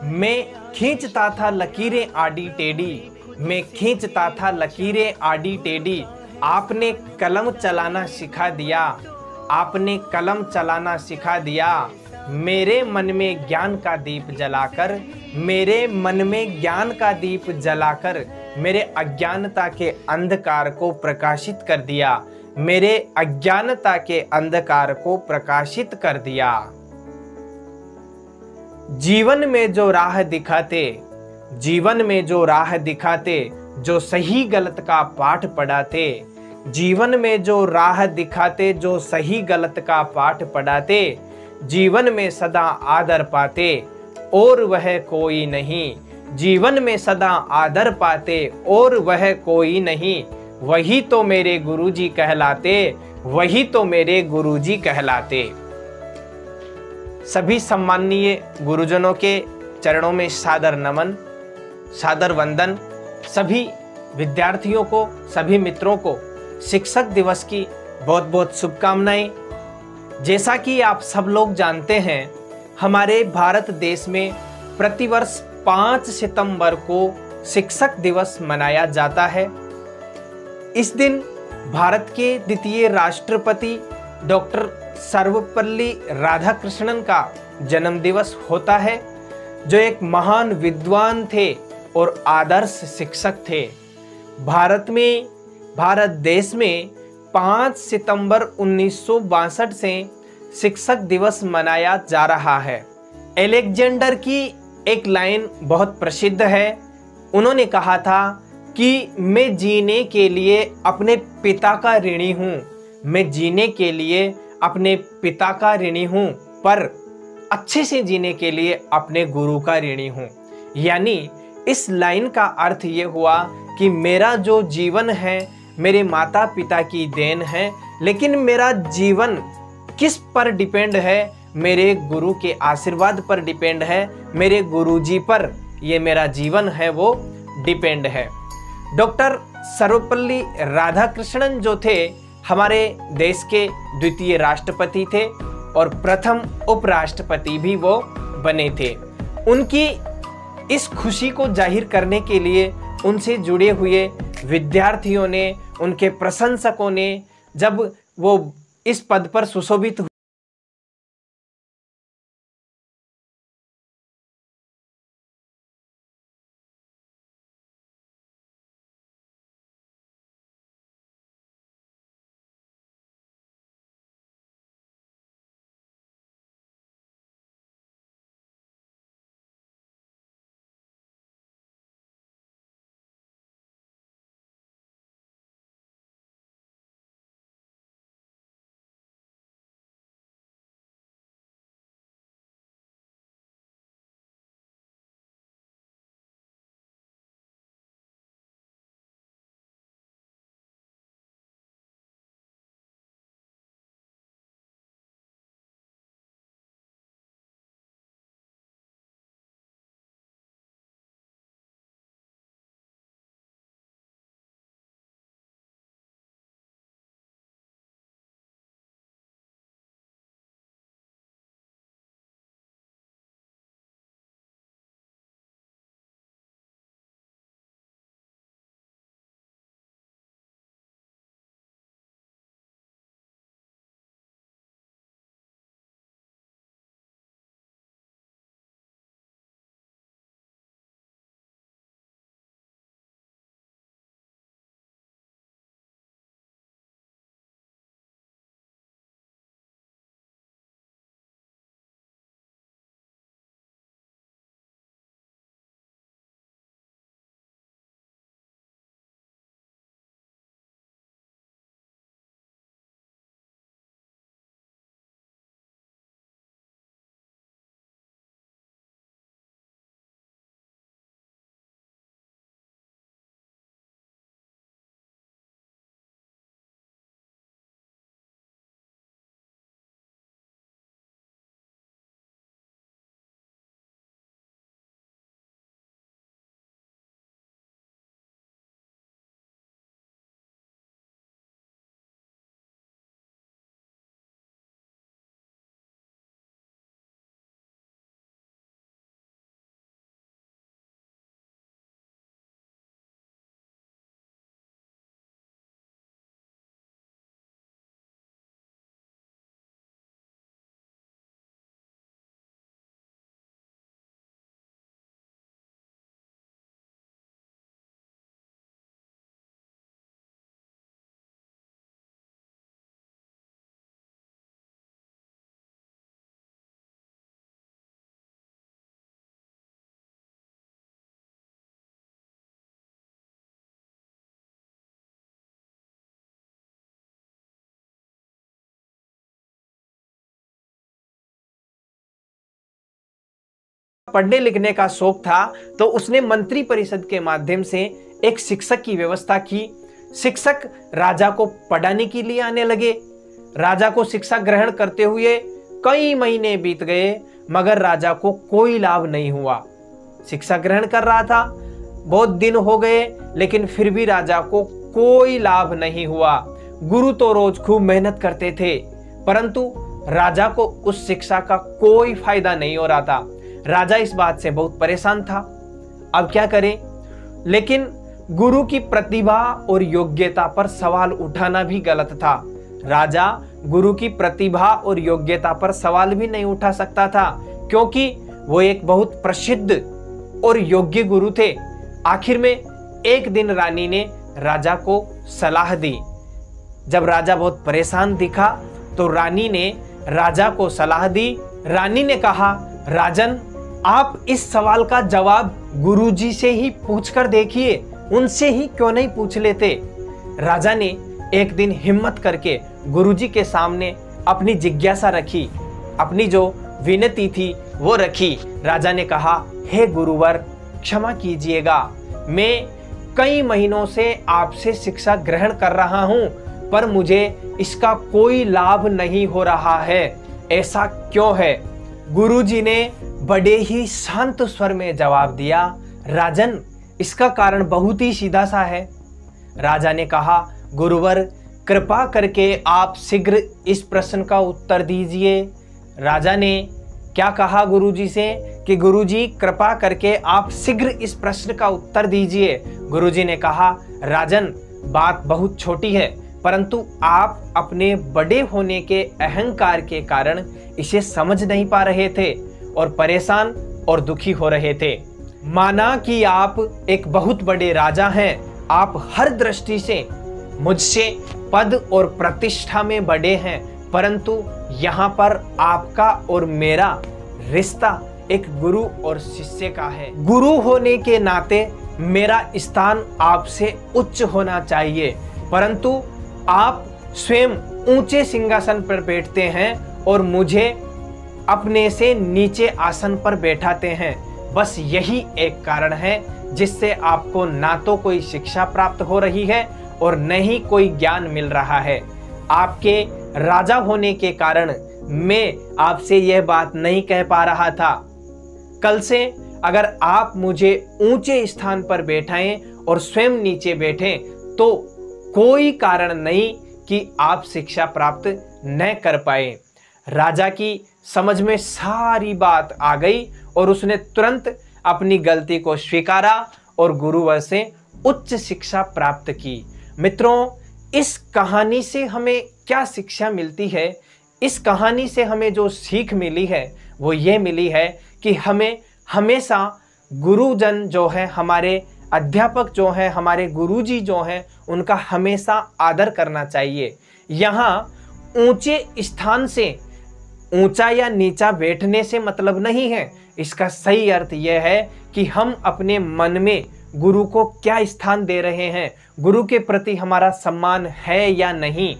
मैं खींचता था लकीरें आड़ी टेढ़ी, मैं खींचता था लकीरें आड़ी टेढ़ी। आपने कलम चलाना सिखा दिया, आपने कलम चलाना सिखा दिया। मेरे मन में ज्ञान का दीप जलाकर, मेरे मन में ज्ञान का दीप जलाकर मेरे अज्ञानता के अंधकार को प्रकाशित कर दिया, मेरे अज्ञानता के अंधकार को प्रकाशित कर दिया। जीवन में जो राह दिखाते, जीवन में जो राह दिखाते, जो सही गलत का पाठ पढ़ाते, जीवन में जो राह दिखाते, जो सही गलत का पाठ पढ़ाते, जीवन में सदा आदर पाते और वह कोई नहीं, जीवन में सदा आदर पाते और वह कोई नहीं। वही तो मेरे गुरुजी कहलाते, वही तो मेरे गुरुजी कहलाते। सभी सम्माननीय गुरुजनों के चरणों में सादर नमन, सादर वंदन। सभी विद्यार्थियों को, सभी मित्रों को शिक्षक दिवस की बहुत बहुत शुभकामनाएं। जैसा कि आप सब लोग जानते हैं, हमारे भारत देश में प्रतिवर्ष 5 सितंबर को शिक्षक दिवस मनाया जाता है। इस दिन भारत के द्वितीय राष्ट्रपति डॉक्टर सर्वपल्ली राधाकृष्णन का जन्म दिवस होता है, जो एक महान विद्वान थे और आदर्श शिक्षक थे। भारत देश में 5 सितंबर 1962 से शिक्षक दिवस मनाया जा रहा है। अलेक्जेंडर की एक लाइन बहुत प्रसिद्ध है। उन्होंने कहा था कि मैं जीने के लिए अपने पिता का ऋणी हूँ, मैं जीने के लिए अपने पिता का ऋणी हूँ, पर अच्छे से जीने के लिए अपने गुरु का ऋणी हूँ। यानी इस लाइन का अर्थ ये हुआ कि मेरा जो जीवन है मेरे माता पिता की देन है, लेकिन मेरा जीवन किस पर डिपेंड है? मेरे गुरु के आशीर्वाद पर डिपेंड है, मेरे गुरुजी पर ये मेरा जीवन है वो डिपेंड है। डॉक्टर सर्वपल्ली राधाकृष्णन जो थे, हमारे देश के द्वितीय राष्ट्रपति थे और प्रथम उपराष्ट्रपति भी वो बने थे। उनकी इस खुशी को जाहिर करने के लिए उनसे जुड़े हुए विद्यार्थियों ने, उनके प्रशंसकों ने, जब वो इस पद पर सुशोभित पढ़ने लिखने का शौक था तो उसने मंत्री परिषद के माध्यम से एक शिक्षक की व्यवस्था की। शिक्षक राजा को पढ़ाने के लिए आने लगे। राजा को शिक्षा ग्रहण करते हुए कई महीने बीत गए, मगर राजा को कोई लाभ नहीं हुआ। शिक्षा ग्रहण कर रहा था, बहुत दिन हो गए, लेकिन फिर भी राजा को कोई लाभ नहीं हुआ। गुरु तो रोज खूब मेहनत करते थे, परंतु राजा को उस शिक्षा का कोई फायदा नहीं हो रहा था। राजा इस बात से बहुत परेशान था, अब क्या करे। लेकिन गुरु की प्रतिभा और योग्यता पर सवाल उठाना भी गलत था। राजा गुरु की प्रतिभा और योग्यता पर सवाल भी नहीं उठा सकता था, क्योंकि वो एक बहुत प्रसिद्ध और योग्य गुरु थे। आखिर में एक दिन रानी ने राजा को सलाह दी। जब राजा बहुत परेशान दिखा तो रानी ने राजा को सलाह दी। रानी ने कहा, राजन, आप इस सवाल का जवाब गुरुजी से ही पूछकर देखिए, उनसे ही क्यों नहीं पूछ लेते। राजा ने एक दिन हिम्मत करके गुरुजी के सामने अपनी जिज्ञासा रखी, अपनी जो विनती थी वो रखी। राजा ने कहा, हे गुरुवर, क्षमा कीजिएगा, मैं कई महीनों से आपसे शिक्षा ग्रहण कर रहा हूं, पर मुझे इसका कोई लाभ नहीं हो रहा है। ऐसा क्यों है? गुरुजी ने बड़े ही शांत स्वर में जवाब दिया, राजन, इसका कारण बहुत ही सीधा सा है। राजा ने कहा, गुरुवर, कृपा करके आप शीघ्र इस प्रश्न का उत्तर दीजिए। राजा ने क्या कहा गुरुजी से कि गुरुजी, कृपा करके आप शीघ्र इस प्रश्न का उत्तर दीजिए। गुरुजी ने कहा, राजन, बात बहुत छोटी है, परंतु आप अपने बड़े होने के अहंकार के कारण इसे समझ नहीं पा रहे थे और परेशान और दुखी हो रहे थे। माना कि आप एक बहुत बड़े राजा हैं, आप हर दृष्टि से मुझसे पद और प्रतिष्ठा में बड़े हैं, परंतु यहाँ पर आपका और मेरा रिश्ता एक गुरु और शिष्य का है। गुरु होने के नाते मेरा स्थान आपसे उच्च होना चाहिए, परंतु आप स्वयं ऊंचे सिंहासन पर बैठते हैं और मुझे अपने से नीचे आसन पर बैठाते हैं। बस यही एक कारण है जिससे आपको ना तो कोई शिक्षा प्राप्त हो रही है और न ही कोई ज्ञान मिल रहा है। आपके राजा होने के कारण मैं आपसे यह बात नहीं कह पा रहा था। कल से अगर आप मुझे ऊंचे स्थान पर बैठाएं और स्वयं नीचे बैठें तो कोई कारण नहीं कि आप शिक्षा प्राप्त न कर पाए। राजा की समझ में सारी बात आ गई और उसने तुरंत अपनी गलती को स्वीकारा और गुरुवर से उच्च शिक्षा प्राप्त की। मित्रों, इस कहानी से हमें क्या शिक्षा मिलती है? इस कहानी से हमें जो सीख मिली है वो ये मिली है कि हमें हमेशा गुरुजन जो है, हमारे अध्यापक जो हैं, हमारे गुरुजी जो हैं, उनका हमेशा आदर करना चाहिए। यहाँ ऊंचे स्थान से ऊंचा या नीचा बैठने से मतलब नहीं है। इसका सही अर्थ यह है कि हम अपने मन में गुरु को क्या स्थान दे रहे हैं, गुरु के प्रति हमारा सम्मान है या नहीं।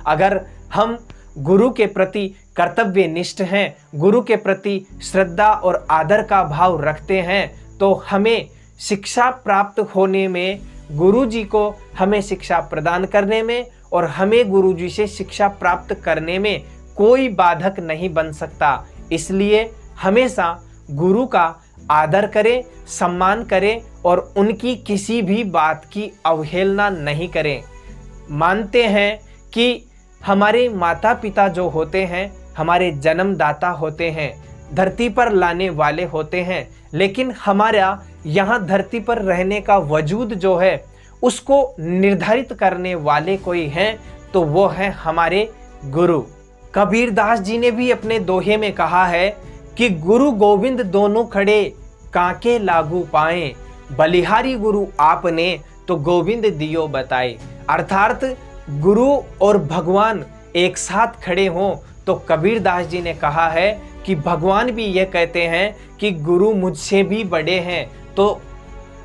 अगर हम गुरु के प्रति कर्तव्यनिष्ठ हैं, गुरु के प्रति श्रद्धा और आदर का भाव रखते हैं, तो हमें शिक्षा प्राप्त होने में, गुरुजी को हमें शिक्षा प्रदान करने में और हमें गुरुजी से शिक्षा प्राप्त करने में कोई बाधक नहीं बन सकता। इसलिए हमेशा गुरु का आदर करें, सम्मान करें और उनकी किसी भी बात की अवहेलना नहीं करें। मानते हैं कि हमारे माता पिता जो होते हैं, हमारे जन्मदाता होते हैं, धरती पर लाने वाले होते हैं, लेकिन हमारा यहाँ धरती पर रहने का वजूद जो है उसको निर्धारित करने वाले कोई हैं, तो वो हैं हमारे गुरु। कबीरदास जी ने भी अपने दोहे में कहा है कि गुरु गोविंद दोनों खड़े काके लागू पाए, बलिहारी गुरु आपने तो गोविंद दियो बताए। अर्थात गुरु और भगवान एक साथ खड़े हों तो कबीरदास जी ने कहा है कि भगवान भी ये कहते हैं कि गुरु मुझसे भी बड़े हैं। तो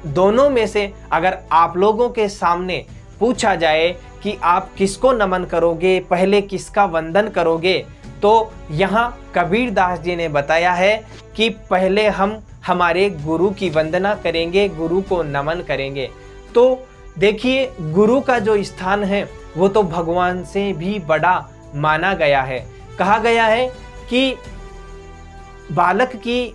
दोनों में से अगर आप लोगों के सामने पूछा जाए कि आप किसको नमन करोगे, पहले किसका वंदन करोगे, तो यहाँ कबीर दास जी ने बताया है कि पहले हम हमारे गुरु की वंदना करेंगे, गुरु को नमन करेंगे। तो देखिए, गुरु का जो स्थान है वो तो भगवान से भी बड़ा माना गया है। कहा गया है कि बालक की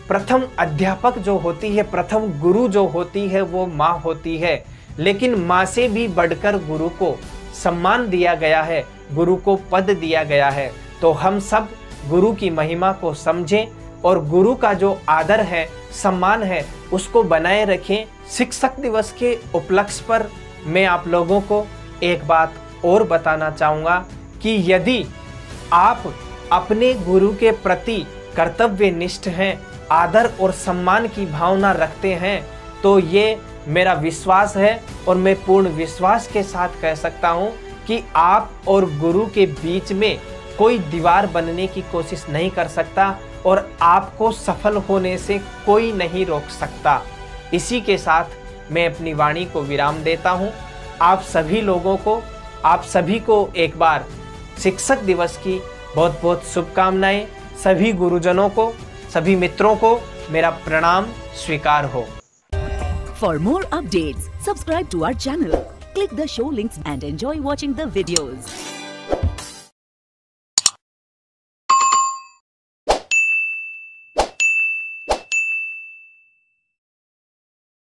प्रथम अध्यापक जो होती है, प्रथम गुरु जो होती है वो माँ होती है, लेकिन माँ से भी बढ़कर गुरु को सम्मान दिया गया है, गुरु को पद दिया गया है। तो हम सब गुरु की महिमा को समझें और गुरु का जो आदर है, सम्मान है, उसको बनाए रखें। शिक्षक दिवस के उपलक्ष्य पर मैं आप लोगों को एक बात और बताना चाहूँगा कि यदि आप अपने गुरु के प्रति कर्तव्यनिष्ठ हैं, आदर और सम्मान की भावना रखते हैं, तो ये मेरा विश्वास है और मैं पूर्ण विश्वास के साथ कह सकता हूँ कि आप और गुरु के बीच में कोई दीवार बनने की कोशिश नहीं कर सकता और आपको सफल होने से कोई नहीं रोक सकता। इसी के साथ मैं अपनी वाणी को विराम देता हूँ। आप सभी लोगों को, आप सभी को एक बार शिक्षक दिवस की बहुत बहुत शुभकामनाएं। सभी गुरुजनों को, सभी मित्रों को मेरा प्रणाम स्वीकार हो। For more updates, subscribe to our channel, click the show links and enjoy watching the videos.